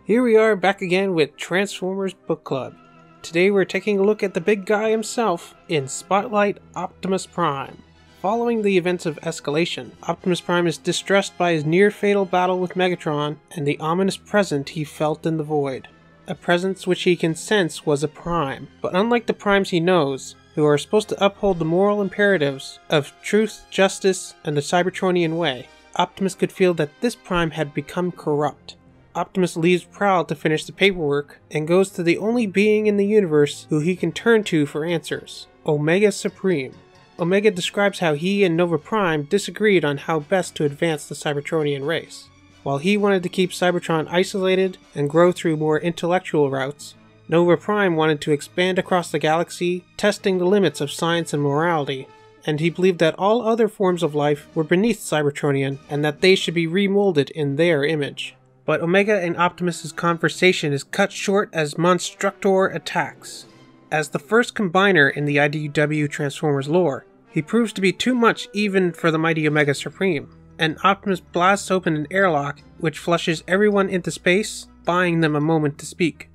Here we are back again with Transformers Book Club. Today we're taking a look at the big guy himself in Spotlight Optimus Prime. Following the events of Escalation, Optimus Prime is distressed by his near-fatal battle with Megatron and the ominous presence he felt in the void. A presence which he can sense was a Prime, but unlike the Primes he knows, who are supposed to uphold the moral imperatives of truth, justice, and the Cybertronian way, Optimus could feel that this Prime had become corrupt. Optimus leaves Prowl to finish the paperwork and goes to the only being in the universe who he can turn to for answers, Omega Supreme. Omega describes how he and Nova Prime disagreed on how best to advance the Cybertronian race. While he wanted to keep Cybertron isolated and grow through more intellectual routes, Nova Prime wanted to expand across the galaxy, testing the limits of science and morality, and he believed that all other forms of life were beneath Cybertronian and that they should be remolded in their image. But Omega and Optimus' conversation is cut short as Monstructor attacks. As the first combiner in the IDW Transformers lore, he proves to be too much even for the mighty Omega Supreme, and Optimus blasts open an airlock which flushes everyone into space, buying them a moment to speak.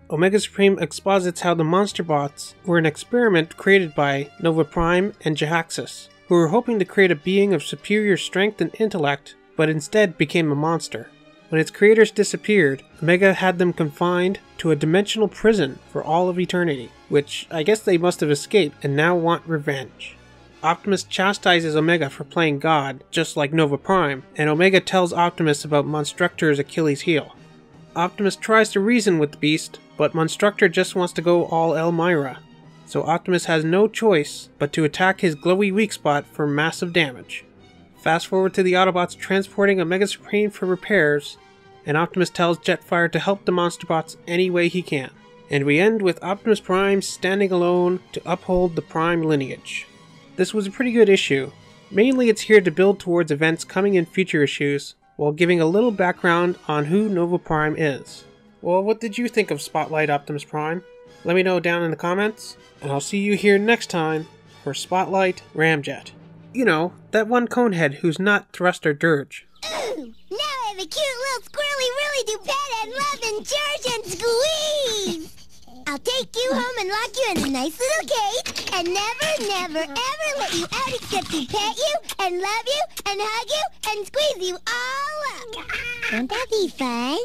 Omega Supreme exposits how the Monster Bots were an experiment created by Nova Prime and Jahaxus, who were hoping to create a being of superior strength and intellect, but instead became a monster. When its creators disappeared, Omega had them confined to a dimensional prison for all of eternity, which I guess they must have escaped and now want revenge. Optimus chastises Omega for playing God, just like Nova Prime, and Omega tells Optimus about Monstructor's Achilles heel. Optimus tries to reason with the beast, but Monstructor just wants to go all Elmira, so Optimus has no choice but to attack his glowy weak spot for massive damage. Fast forward to the Autobots transporting Omega Supreme for repairs, and Optimus tells Jetfire to help the Monsterbots any way he can. And we end with Optimus Prime standing alone to uphold the Prime lineage. This was a pretty good issue. Mainly it's here to build towards events coming in future issues, while giving a little background on who Nova Prime is. Well, what did you think of Spotlight Optimus Prime? Let me know down in the comments, and I'll see you here next time for Spotlight Ramjet. You know, that one conehead who's not Thrust or Dirge. Ooh, now I have a cute little squirrely really do pet and love and cherish and squeeze! I'll take you home and lock you in a nice little cage and never ever let you out except to pet you and love you and hug you and squeeze you all up. Won't that be fun?